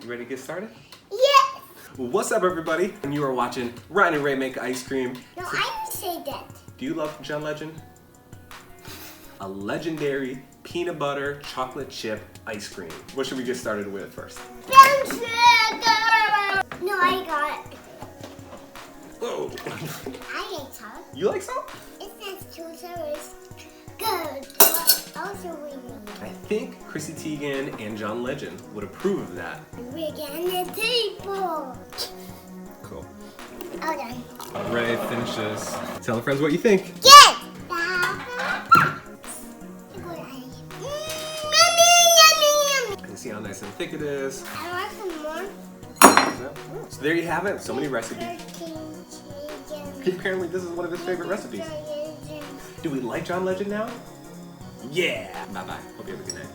You ready to get started? Yes! What's up, everybody? And you are watching Ryan and Ray make ice cream. No, I didn't say that. Do you love John Legend? A legendary peanut butter chocolate chip ice cream. What should we get started with first? Brown sugar! No, I got it. Whoa! I like salt. You like salt? It says 2 servers. Good. Also, I think Chrissy Teigen and John Legend would approve of that. we're getting the table. Cool. All done. Ray finishes. Tell the friends what you think. Yes! You can see how nice and thick it is. I want some more. So there you have it. So many recipes. Apparently this is one of his favorite recipes. Do we like John Legend now? Yeah! Bye-bye. Hope you have a good night.